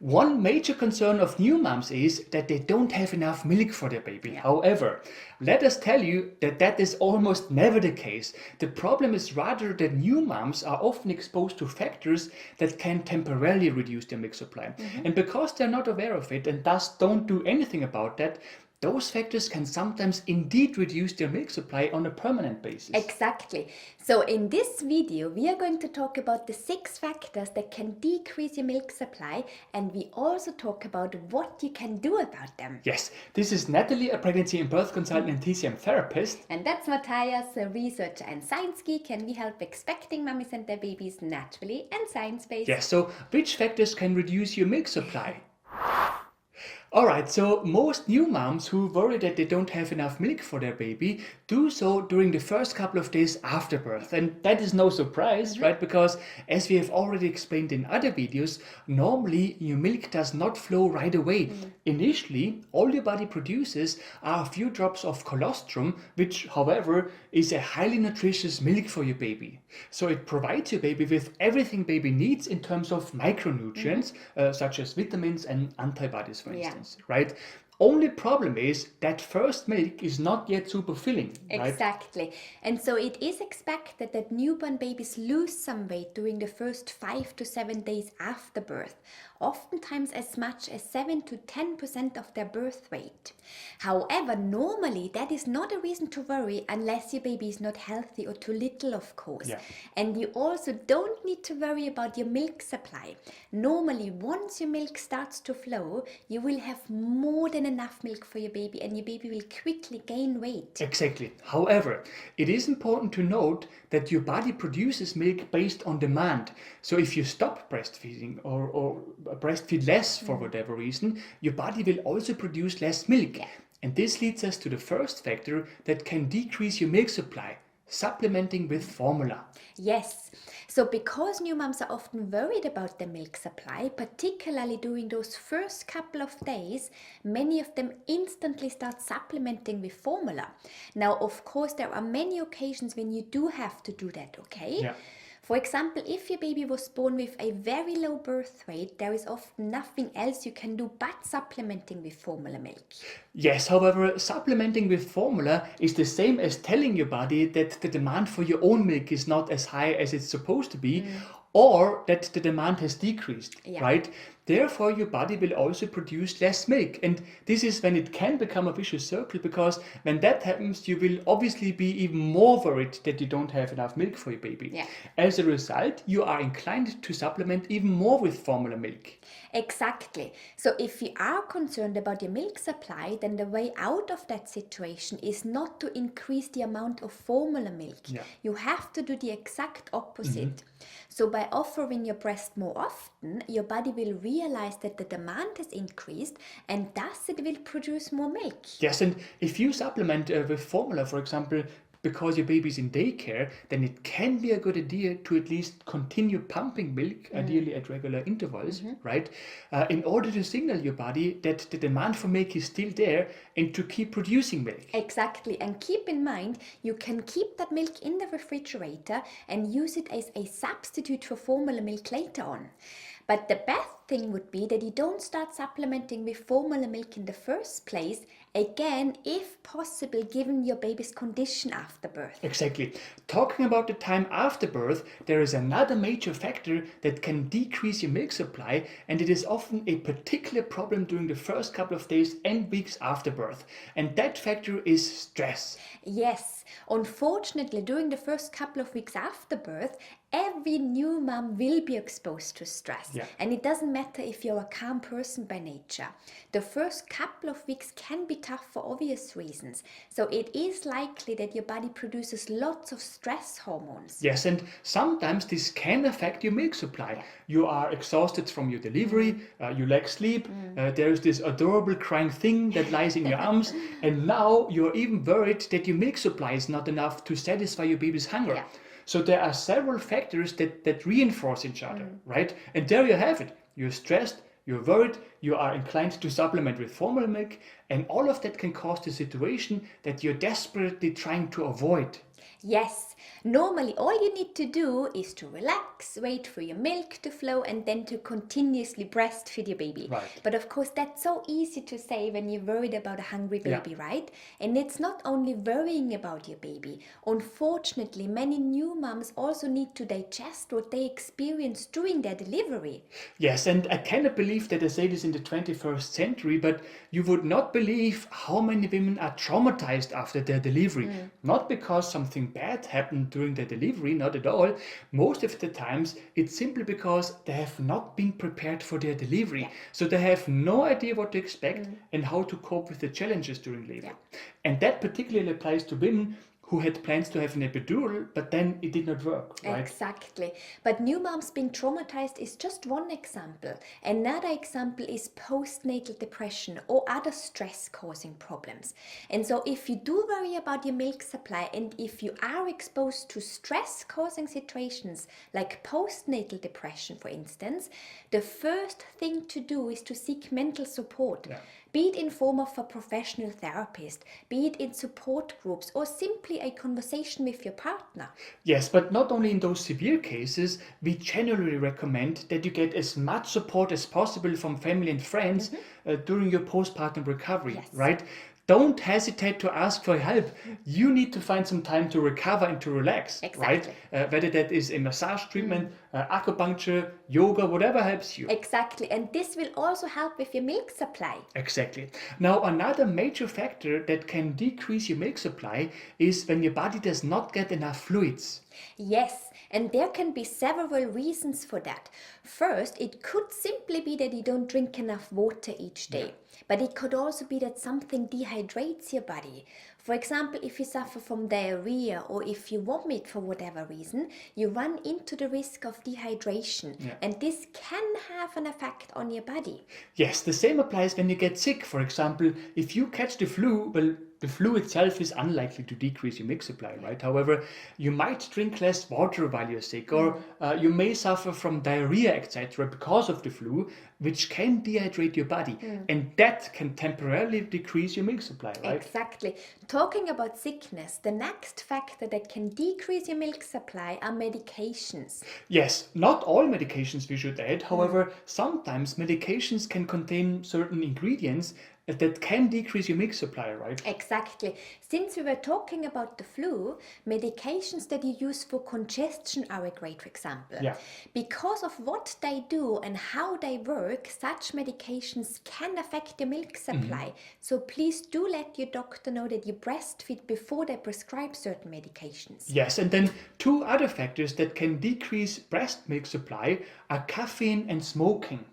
One major concern of new moms is that they don't have enough milk for their baby. However, let us tell you that that is almost never the case. The problem is rather that new moms are often exposed to factors that can temporarily reduce their milk supply. And because they're not aware of it and thus don't do anything about that, those factors can sometimes indeed reduce their milk supply on a permanent basis. Exactly. So in this video, we are going to talk about the 6 factors that can decrease your milk supply, and we also talk about what you can do about them. Yes, this is Natalie, a pregnancy and birth consultant and TCM therapist. And that's Matthias, a researcher and science geek, and we help expecting mummies and their babies naturally and science-based. Yes, so which factors can reduce your milk supply? Alright, so most new moms who worry that they don't have enough milk for their baby do so during the first couple of days after birth. And that is no surprise, right? Because as we have already explained in other videos, normally your milk does not flow right away. Initially, all your body produces are a few drops of colostrum, which, however, is a highly nutritious milk for your baby. So it provides your baby with everything baby needs in terms of micronutrients, such as vitamins and antibodies, for instance, right? Only problem is that first milk is not yet super filling, right? Exactly. And so it is expected that newborn babies lose some weight during the first 5 to 7 days after birth, oftentimes as much as 7 to 10% of their birth weight. However, normally that is not a reason to worry unless your baby is not healthy or too little, of course. And you also don't need to worry about your milk supply. Normally, once your milk starts to flow, you will have more than enough milk for your baby, and your baby will quickly gain weight. Exactly. However, it is important to note that your body produces milk based on demand. So if you stop breastfeeding or breastfeed less for whatever reason, your body will also produce less milk. And this leads us to the first factor that can decrease your milk supply: supplementing with formula. Yes. So because new moms are often worried about their milk supply, particularly during those first couple of days, many of them instantly start supplementing with formula. Now, of course, there are many occasions when you do have to do that, okay? For example, if your baby was born with a very low birth weight, there is often nothing else you can do but supplementing with formula milk. Yes, however, supplementing with formula is the same as telling your body that the demand for your own milk is not as high as it's supposed to be, or that the demand has decreased, right? Therefore, your body will also produce less milk. And this is when it can become a vicious circle, because when that happens, you will obviously be even more worried that you don't have enough milk for your baby. As a result, you are inclined to supplement even more with formula milk. Exactly. So if you are concerned about your milk supply, then the way out of that situation is not to increase the amount of formula milk. You have to do the exact opposite. So by offering your breast more often, your body will realize that the demand has increased, and thus it will produce more milk. Yes, and if you supplement with formula, for example, because your baby's in daycare, then it can be a good idea to at least continue pumping milk, ideally at regular intervals, right? In order to signal your body that the demand for milk is still there and to keep producing milk. Exactly. And keep in mind, you can keep that milk in the refrigerator and use it as a substitute for formula milk later on. But the best thing would be that you don't start supplementing with formula milk in the first place, again, if possible, given your baby's condition after birth. Exactly. Talking about the time after birth, there is another major factor that can decrease your milk supply, and it is often a particular problem during the first couple of days and weeks after birth. And that factor is stress. Yes. Unfortunately, during the first couple of weeks after birth, every new mom will be exposed to stress. And it doesn't matter if you're a calm person by nature. The first couple of weeks can be tough for obvious reasons. So it is likely that your body produces lots of stress hormones. Yes, and sometimes this can affect your milk supply. You are exhausted from your delivery, you lack sleep, there is this adorable crying thing that lies in your arms, and now you're even worried that your milk supply is not enough to satisfy your baby's hunger. So there are several factors that reinforce each other, right? And there you have it. You're stressed, you're worried, you are inclined to supplement with formula milk, and all of that can cause the situation that you're desperately trying to avoid. Yes, normally all you need to do is to relax, wait for your milk to flow, and then to continuously breastfeed your baby. Right. But of course, that's so easy to say when you're worried about a hungry Yeah. baby, right? And it's not only worrying about your baby. Unfortunately, many new moms also need to digest what they experienced during their delivery. Yes, and I cannot believe that I say this in the 21st century, but you would not believe how many women are traumatized after their delivery. Not because something bad happened during their delivery, not at all. Most of the times, it's simply because they have not been prepared for their delivery. So they have no idea what to expect and how to cope with the challenges during labor. And that particularly applies to women who had plans to have an epidural, but then it did not work, right? Exactly. But new moms being traumatized is just one example. Another example is postnatal depression or other stress causing problems. And so if you do worry about your milk supply and if you are exposed to stress causing situations like postnatal depression, for instance, the first thing to do is to seek mental support. Yeah. Be it in form of a professional therapist, be it in support groups, or simply a conversation with your partner. Yes, but not only in those severe cases, we generally recommend that you get as much support as possible from family and friends during your postpartum recovery, Yes. right? Don't hesitate to ask for help. You need to find some time to recover and to relax, right? Exactly. Whether that is a massage treatment, acupuncture, yoga, whatever helps you. Exactly, and this will also help with your milk supply. Exactly. Now, another major factor that can decrease your milk supply is when your body does not get enough fluids. Yes, and there can be several reasons for that. First, it could simply be that you don't drink enough water each day, but it could also be that something dehydrates your body. For example, if you suffer from diarrhea or if you vomit for whatever reason, you run into the risk of dehydration, and this can have an effect on your body. Yes, the same applies when you get sick. For example, if you catch the flu, well, the flu itself is unlikely to decrease your milk supply, right? However, you might drink less water while you're sick, or you may suffer from diarrhea, etc., because of the flu, which can dehydrate your body, and that can temporarily decrease your milk supply, right? Exactly. Talking about sickness, the next factor that can decrease your milk supply are medications. Yes, not all medications we should add. However, sometimes medications can contain certain ingredients that can decrease your milk supply, right? Exactly. Since we were talking about the flu, medications that you use for congestion are a great example. Yeah. Because of what they do and how they work, such medications can affect your milk supply. So please do let your doctor know that you breastfeed before they prescribe certain medications. Yes, and then two other factors that can decrease breast milk supply are caffeine and smoking.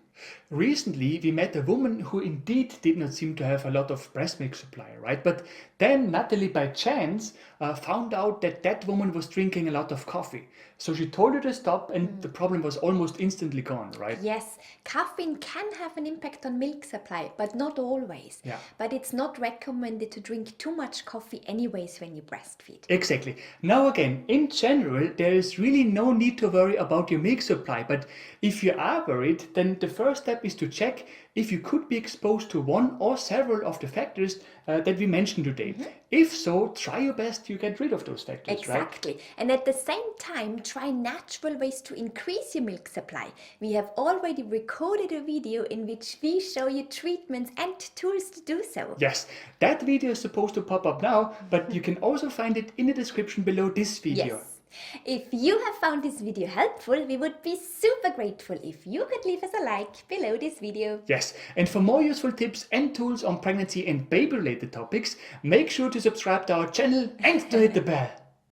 Recently, we met a woman who indeed did not seem to have a lot of breast milk supply, right? But then Natalie, by chance, found out that that woman was drinking a lot of coffee. So she told her to stop, and the problem was almost instantly gone, right? Yes, caffeine can have an impact on milk supply, but not always. Yeah. But it's not recommended to drink too much coffee anyways when you breastfeed. Exactly. Now again, in general, there is really no need to worry about your milk supply. But if you are worried, then the first step is to check if you could be exposed to one or several of the factors that we mentioned today. If so, try your best to get rid of those factors, right? Exactly. And at the same time, try natural ways to increase your milk supply. We have already recorded a video in which we show you treatments and tools to do so. Yes, that video is supposed to pop up now, but you can also find it in the description below this video. Yes. If you have found this video helpful, we would be super grateful if you could leave us a like below this video. Yes, and for more useful tips and tools on pregnancy and baby-related topics, make sure to subscribe to our channel and to hit the bell.